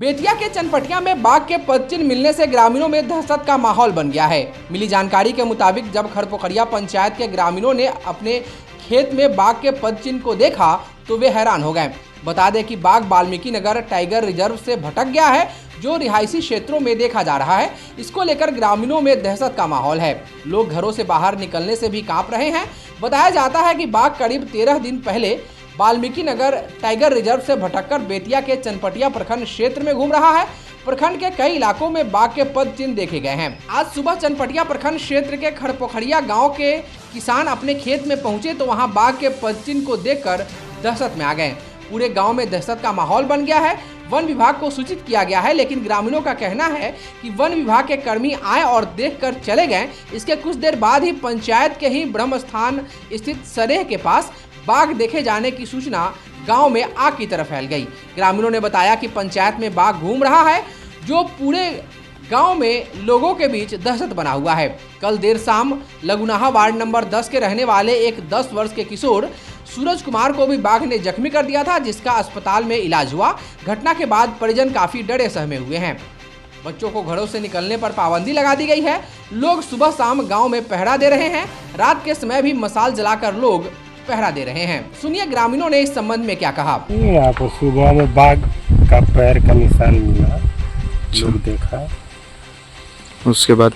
बेतिया के चनपटिया में बाघ के पदचिन्ह मिलने से ग्रामीणों में दहशत का माहौल बन गया है। मिली जानकारी के मुताबिक जब खड़पोखरिया पंचायत के ग्रामीणों ने अपने खेत में बाघ के पदचिन्ह को देखा तो वे हैरान हो गए। बता दें कि बाघ वाल्मीकि नगर टाइगर रिजर्व से भटक गया है, जो रिहायशी क्षेत्रों में देखा जा रहा है। इसको लेकर ग्रामीणों में दहशत का माहौल है। लोग घरों से बाहर निकलने से भी कांप रहे हैं। बताया जाता है कि बाघ करीब 13 दिन पहले वाल्मीकि नगर टाइगर रिजर्व से भटककर बेतिया के चनपटिया प्रखंड क्षेत्र में घूम रहा है। प्रखंड के कई इलाकों में बाघ के पद चिन्ह देखे गए हैं। आज सुबह चनपटिया प्रखंड क्षेत्र के खड़पोखरिया गांव के किसान अपने खेत में पहुंचे तो वहां बाघ के पद चिन्ह को देखकर दहशत में आ गए। पूरे गांव में दहशत का माहौल बन गया है। वन विभाग को सूचित किया गया है, लेकिन ग्रामीणों का कहना है कि वन विभाग के कर्मी आए और देखकर चले गए। इसके कुछ देर बाद ही पंचायत के ही ब्रह्म स्थान स्थित सरेह के पास बाघ देखे जाने की सूचना गांव में आग की तरह फैल गई। ग्रामीणों ने बताया कि पंचायत में बाघ घूम रहा है, जो पूरे गांव में लोगों के बीच दहशत बना हुआ है। कल देर शाम लगुनाहा वार्ड नंबर 10 के रहने वाले एक 10 वर्ष के किशोर सूरज कुमार को भी बाघ ने जख्मी कर दिया था, जिसका अस्पताल में इलाज हुआ। घटना के बाद परिजन काफी डरे सहमे हुए हैं। बच्चों को घरों से निकलने पर पाबंदी लगा दी गई है। लोग सुबह शाम गांव में पहरा दे रहे हैं। रात के समय भी मसाल जलाकर लोग पहरा दे रहे हैं। सुनिए ग्रामीणों ने इस संबंध में क्या कहा। यहाँ पर सुबह में बाघ का पैर का निशान मिला, लोग देखा। उसके बाद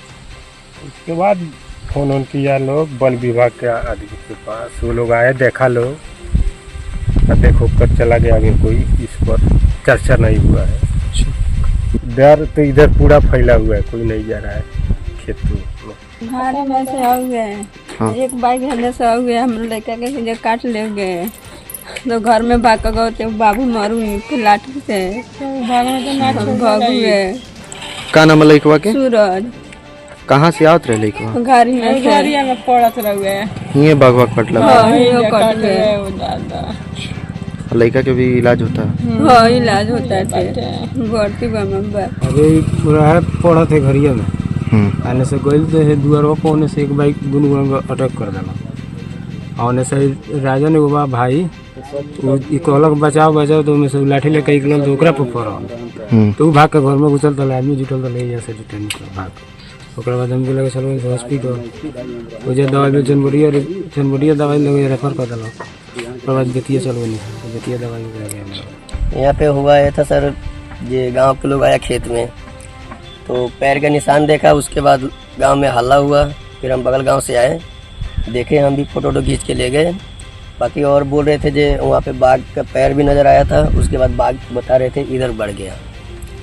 फोन ऑन किया लोग वन विभाग के आदमी के पास। वो लोग आए, देखा लोग, देखो कर चला गया। आगे कोई इस पर चर्चा नहीं हुआ है। डर तो इधर पूरा फैला हुआ है, कोई नहीं जा रहा है खेत में। घर में से आ गए। हाँ। एक बाइक हल्ले से आ गया, हम लड़का के काट ले गए तो घर में भाग गए थे। बाबू मारू लाठी से भाग गए। का नाम लइकवा के? सूरज। कहाँ से आवत रहे लइकवा? गाड़ी में पड़त रहे। ये बाघ कटला। हाँ, ये कट गए। लइका के भी इलाज होता है? हाँ, इलाज होता है। भर्ती अभी पूरा है पड़ा थे घरिया में। आने से गई तो दुआर पौने से एक बाइक दोनों अटैक कर देना। आने से राजन एगो भाई कहलक बचाओ तो में से लाठी लेके निकल तो ओकरा पर पड़ा तो भाग के घर में घुसल तो आदमी जुटल तो ले से जुटे निकल भाग। ओकरा बाद हमके लगे चलो हॉस्पिटल वो जो दवाई चनबटिया दवाई लगे रेफर कर दिलक। ओकरा बाद बेतिया चलो नहीं, बेतिया दवाई लगे। यहाँ पे हुआ है था सर, ये गांव के लोग आया खेत में तो पैर का निशान देखा। उसके बाद गांव में हल्ला हुआ। फिर हम बगल गांव से आए, देखे, हम भी फोटो खींच के ले गए। बाकी और बोल रहे थे जे वहाँ पे बाघ का पैर भी नजर आया था। उसके बाद बाघ बता रहे थे इधर बढ़ गया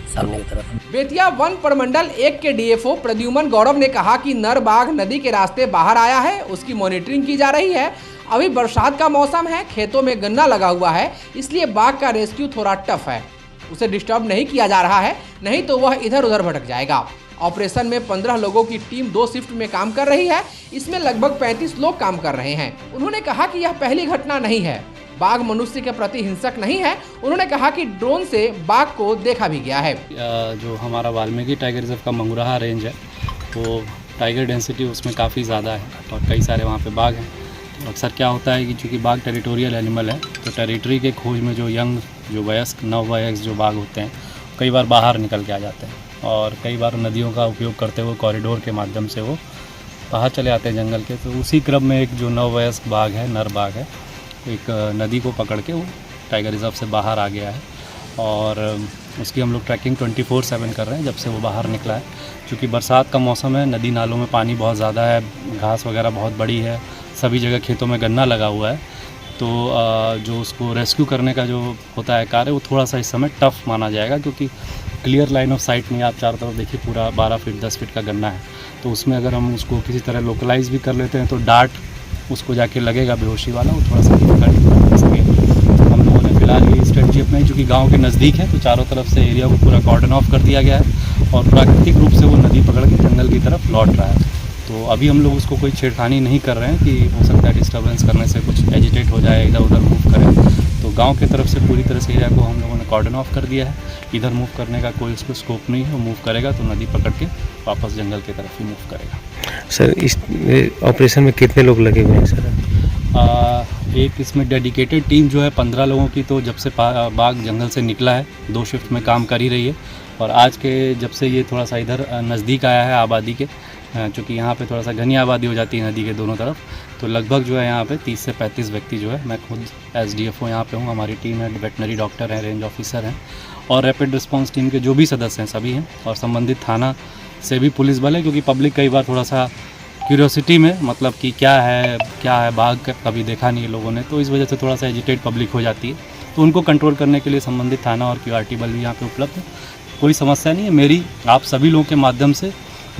सामने की तरफ। बेतिया वन प्रमंडल 1 के डीएफओ प्रद्युमन गौरव ने कहा कि नर बाघ नदी के रास्ते बाहर आया है, उसकी मॉनिटरिंग की जा रही है। अभी बरसात का मौसम है, खेतों में गन्ना लगा हुआ है, इसलिए बाघ का रेस्क्यू थोड़ा टफ है। उसे डिस्टर्ब नहीं किया जा रहा है, नहीं तो वह इधर उधर भटक जाएगा। ऑपरेशन में 15 लोगों की टीम 2 शिफ्ट में काम कर रही है। इसमें लगभग 35 लोग काम कर रहे हैं। उन्होंने कहा कि यह पहली घटना नहीं है। बाघ मनुष्य के प्रति हिंसक नहीं है। उन्होंने कहा कि ड्रोन से बाघ को देखा भी गया है। जो हमारा वाल्मीकि टाइगर रिजर्व का मंगुराहा रेंज है, वो टाइगर डेंसिटी उसमें काफ़ी ज़्यादा है और कई सारे वहाँ पे बाघ हैं। तो अक्सर क्या होता है कि चूँकि बाघ टेरिटोरियल एनिमल है, तो टेरिटरी के खोज में जो वयस्क नववयस्क जो बाघ होते हैं कई बार बाहर निकल के आ जाते हैं और कई बार नदियों का उपयोग करते हुए कॉरिडोर के माध्यम से वो बाहर चले आते हैं जंगल के। तो उसी क्रम में एक जो नववयस्क बाघ है, नर बाघ है, एक नदी को पकड़ के वो टाइगर रिजर्व से बाहर आ गया है और उसकी हम लोग ट्रैकिंग 24/7 कर रहे हैं जब से वो बाहर निकला है। क्योंकि बरसात का मौसम है, नदी नालों में पानी बहुत ज़्यादा है, घास वगैरह बहुत बड़ी है, सभी जगह खेतों में गन्ना लगा हुआ है। तो जो उसको रेस्क्यू करने का जो होता है कार्य, वो थोड़ा सा इस समय टफ माना जाएगा, क्योंकि क्लियर लाइन ऑफ साइट नहीं। आप चारों तरफ देखिए, पूरा 12 फीट 10 फीट का गन्ना है। तो उसमें अगर हम उसको किसी तरह लोकलाइज भी कर लेते हैं तो डार्ट उसको जाके लगेगा बेहोशी वाला, वो थोड़ा सा डिफिकल्ट। इसलिए हम लोगों ने फिलहाल ये स्ट्रेटजी अपनाई, चूँकि गाँव के नज़दीक है तो चारों तरफ से एरिया को पूरा कॉर्डन ऑफ कर दिया गया है और प्राकृतिक रूप से वो नदी पकड़ के जंगल की तरफ लौट रहा है। तो अभी हम लोग उसको कोई छेड़खानी नहीं कर रहे हैं कि हो सकता है डिस्टर्बेंस करने से कुछ एजिटेट हो जाए, इधर उधर मूव करे। तो गांव की तरफ से पूरी तरह से एरिया को हम लोगों ने कॉर्डन ऑफ कर दिया है। इधर मूव करने का कोई उसको स्कोप नहीं है। वो मूव करेगा तो नदी पकड़ के वापस जंगल की तरफ ही मूव करेगा। सर, इस ऑपरेशन में कितने लोग लगे हुए हैं सर? एक इसमें डेडिकेटेड टीम जो है 15 लोगों की, तो जब से बाघ जंगल से निकला है 2 शिफ्ट में काम कर ही रही है। और आज के जब से ये थोड़ा सा इधर नज़दीक आया है आबादी के, चूँकि यहाँ पे थोड़ा सा घनी आबादी हो जाती है नदी के दोनों तरफ, तो लगभग जो है यहाँ पे 30 से 35 व्यक्ति जो है, मैं खुद SDFO यहाँ पे हूँ, हमारी टीम है, वेटनरी डॉक्टर हैं, रेंज ऑफिसर हैं और रैपिड रिस्पांस टीम के जो भी सदस्य हैं सभी हैं, और संबंधित थाना से भी पुलिस बल है, क्योंकि पब्लिक कई बार थोड़ा सा क्यूरियोसिटी में, मतलब कि क्या है बाघ कभी देखा नहीं है लोगों ने, तो इस वजह से थोड़ा सा एजिटेट पब्लिक हो जाती है। तो उनको कंट्रोल करने के लिए संबंधित थाना और QRT बल भी यहाँ पे उपलब्ध है, कोई समस्या नहीं है। मेरी आप सभी लोगों के माध्यम से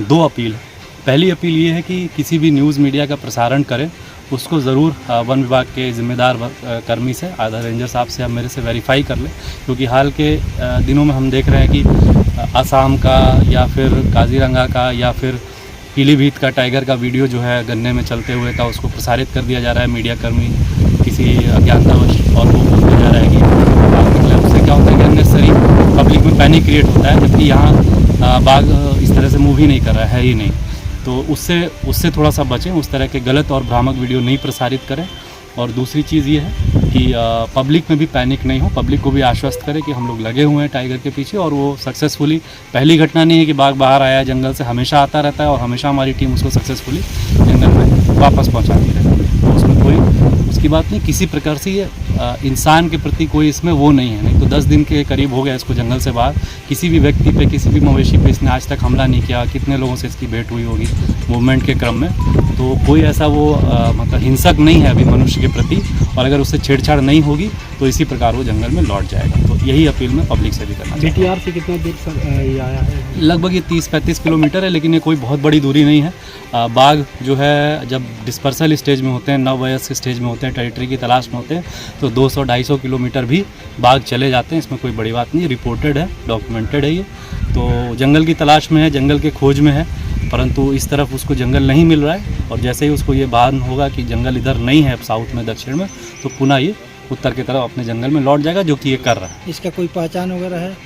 2 अपील है। पहली अपील ये है कि किसी भी न्यूज़ मीडिया का प्रसारण करें उसको ज़रूर वन विभाग के जिम्मेदार कर्मी से, आधा रेंजर साहब से, आप मेरे से वेरीफाई कर लें, क्योंकि हाल के दिनों में हम देख रहे हैं कि आसाम का या फिर काजीरंगा का या फिर पीलीभीत का टाइगर का वीडियो जो है गन्ने में चलते हुए का, उसको प्रसारित कर दिया जा रहा है मीडिया कर्मी किसी अज्ञानतावश, और वो बोलते जा रहा है कि मतलब उससे क्या होता है कि अननेसेसरी पब्लिक में पैनिक क्रिएट होता है, जबकि यहाँ बाघ इस तरह से मूव ही नहीं कर रहा है ही नहीं। तो उससे थोड़ा सा बचें, उस तरह के गलत और भ्रामक वीडियो नहीं प्रसारित करें। और दूसरी चीज़ ये है कि पब्लिक में भी पैनिक नहीं हो, पब्लिक को भी आश्वस्त करें कि हम लोग लगे हुए हैं टाइगर के पीछे, और वो सक्सेसफुली, पहली घटना नहीं है कि बाघ बाहर आया है जंगल से, हमेशा आता रहता है और हमेशा हमारी टीम उसको सक्सेसफुली जंगल में वापस पहुंचाती रहती है। तो उसमें कोई उसकी बात नहीं, किसी प्रकार से ये इंसान के प्रति कोई इसमें वो नहीं है। नहीं तो 10 दिन के करीब हो गया इसको जंगल से बाहर, किसी भी व्यक्ति पे, किसी भी मवेशी पे इसने आज तक हमला नहीं किया। कितने लोगों से इसकी भेंट हुई होगी मूवमेंट के क्रम में, तो कोई ऐसा वो मतलब हिंसक नहीं है अभी मनुष्य के प्रति, और अगर उससे छेड़छाड़ नहीं होगी तो इसी प्रकार वो जंगल में लौट जाएगा। तो यही अपील मैं पब्लिक से भी करना चाहता हूँ। BTR से कितना दूर ये आया है? लगभग ये 30-35 किलोमीटर है, लेकिन ये कोई बहुत बड़ी दूरी नहीं है। बाघ जो है जब डिस्पर्सल स्टेज में होते हैं, नववयस्क स्टेज में होते हैं, टेरिटरी की तलाश में होते हैं, तो 200-250 किलोमीटर भी बाघ चले जाते हैं। इसमें कोई बड़ी बात नहीं, रिपोर्टेड है, डॉक्यूमेंटेड है ये। तो जंगल की तलाश में है, जंगल के खोज में है, परंतु इस तरफ उसको जंगल नहीं मिल रहा है, और जैसे ही उसको ये भान होगा कि जंगल इधर नहीं है साउथ में, दक्षिण में, तो पुनः ये उत्तर की तरफ अपने जंगल में लौट जाएगा, जो कि ये कर रहा है। इसका कोई पहचान वगैरह है,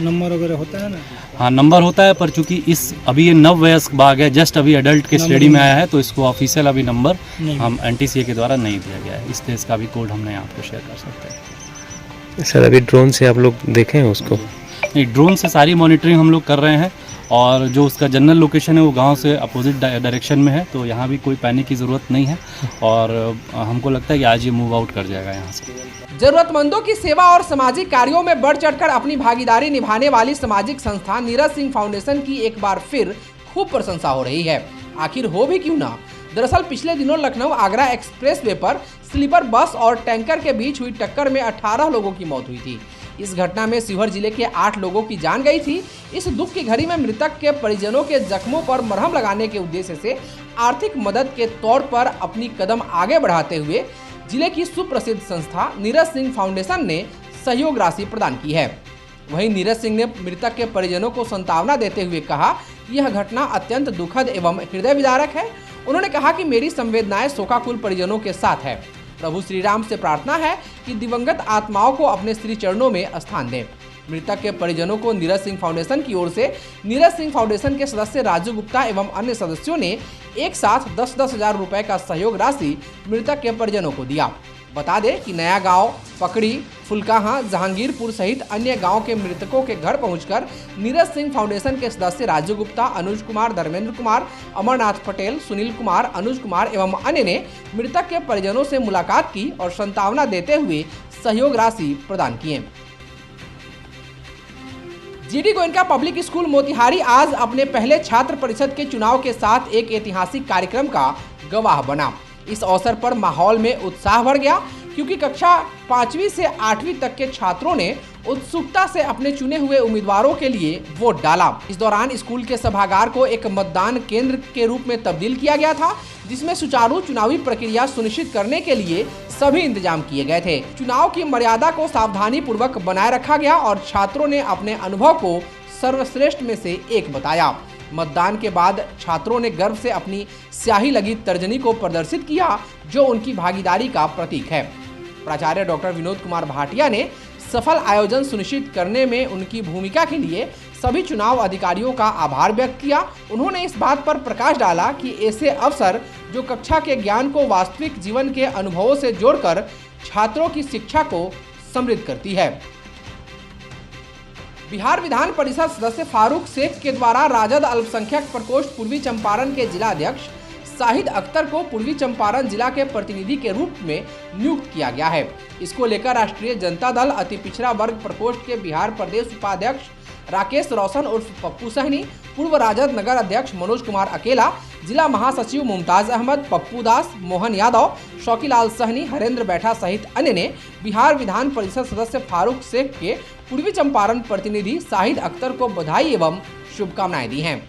नंबर वगैरह होता है ना? हाँ, नंबर होता है, पर चूंकि अभी ये नववयस्क बाघ है, जस्ट अभी एडल्ट के स्टेडी में आया है, तो इसको ऑफिशियल अभी नंबर हम NTCA के द्वारा नहीं दिया गया है, इसलिए इसका भी कोड हम नहीं आपको शेयर कर सकते हैं। सर अभी ड्रोन से आप लोग देखें उसको? नहीं, ड्रोन से सारी मॉनिटरिंग हम लोग कर रहे हैं, और जो उसका जनरल लोकेशन है वो गांव से अपोजिट डायरेक्शन में है, तो यहाँ भी कोई पैनिक की ज़रूरत नहीं है, और हमको लगता है कि आज ये मूव आउट कर जाएगा यहाँ से। जरूरतमंदों की सेवा और सामाजिक कार्यों में बढ़ चढ़कर अपनी भागीदारी निभाने वाली सामाजिक संस्था नीरज सिंह फाउंडेशन की एक बार फिर खूब प्रशंसा हो रही है। आखिर हो भी क्यों ना। दरअसल पिछले दिनों लखनऊ आगरा एक्सप्रेसवे पर स्लीपर बस और टैंकर के बीच हुई टक्कर में 18 लोगों की मौत हुई थी। इस घटना में शिवहर जिले के 8 लोगों की जान गई थी। इस दुख की घड़ी में मृतक के परिजनों के जख्मों पर मरहम लगाने के उद्देश्य से आर्थिक मदद के तौर पर अपनी कदम आगे बढ़ाते हुए जिले की सुप्रसिद्ध संस्था नीरज सिंह फाउंडेशन ने सहयोग राशि प्रदान की है। वहीं नीरज सिंह ने मृतक के परिजनों को सांत्वना देते हुए कहा, यह घटना अत्यंत दुखद एवं हृदय विदारक है। उन्होंने कहा कि मेरी संवेदनाएं शोकाकुल परिजनों के साथ है। प्रभु श्री राम से प्रार्थना है कि दिवंगत आत्माओं को अपने श्री चरणों में स्थान दें। मृतक के परिजनों को नीरज सिंह फाउंडेशन की ओर से नीरज सिंह फाउंडेशन के सदस्य राजू गुप्ता एवं अन्य सदस्यों ने एक साथ 10-10 हजार रुपए का सहयोग राशि मृतक के परिजनों को दिया। बता दें कि नया गांव, पकड़ी, फुलकाहा, जहांगीरपुर सहित अन्य गांव के मृतकों के घर पहुंचकर नीरज सिंह फाउंडेशन के सदस्य राजू गुप्ता, अनुज कुमार, धर्मेंद्र कुमार, अमरनाथ पटेल, सुनील कुमार, अनुज कुमार एवं अन्य ने मृतक के परिजनों से मुलाकात की और सांत्वना देते हुए सहयोग राशि प्रदान किए। GD Goenka public school Motihari आज अपने पहले छात्र परिषद के चुनाव के साथ एक ऐतिहासिक कार्यक्रम का गवाह बना। इस अवसर पर माहौल में उत्साह बढ़ गया, क्योंकि कक्षा 5वीं से 8वीं तक के छात्रों ने उत्सुकता से अपने चुने हुए उम्मीदवारों के लिए वोट डाला। इस दौरान स्कूल के सभागार को एक मतदान केंद्र के रूप में तब्दील किया गया था, जिसमें सुचारू चुनावी प्रक्रिया सुनिश्चित करने के लिए सभी इंतजाम किए गए थे। चुनाव की मर्यादा को सावधानी पूर्वक बनाए रखा गया और छात्रों ने अपने अनुभव को सर्वश्रेष्ठ में से एक बताया। मतदान के बाद छात्रों ने गर्व से अपनी स्याही लगी तर्जनी को प्रदर्शित किया, जो उनकी भागीदारी का प्रतीक है। प्राचार्य डॉक्टर विनोद कुमार भाटिया ने सफल आयोजन सुनिश्चित करने में उनकी भूमिका के लिए सभी चुनाव अधिकारियों का आभार व्यक्त किया। उन्होंने इस बात पर प्रकाश डाला कि ऐसे अवसर जो कक्षा के ज्ञान को वास्तविक जीवन के अनुभवों से जोड़कर छात्रों की शिक्षा को समृद्ध करती है। बिहार विधान परिषद सदस्य फारूक शेख के द्वारा राजद अल्पसंख्यक प्रकोष्ठ पूर्वी चंपारण के जिला अध्यक्ष शाहिद अख्तर को पूर्वी चंपारण जिला के प्रतिनिधि के रूप में नियुक्त किया गया है। इसको लेकर राष्ट्रीय जनता दल अति पिछड़ा वर्ग प्रकोष्ठ के बिहार प्रदेश उपाध्यक्ष राकेश रोशन उर्फ पप्पू सहनी, पूर्व राजद नगर अध्यक्ष मनोज कुमार अकेला, जिला महासचिव मुमताज अहमद, पप्पू दास, मोहन यादव, शौकीलाल सहनी, हरेंद्र बैठा सहित अन्य ने बिहार विधान परिषद सदस्य फारूक शेख के पूर्वी चंपारण प्रतिनिधि शाहिद अख्तर को बधाई एवं शुभकामनाएं दी हैं।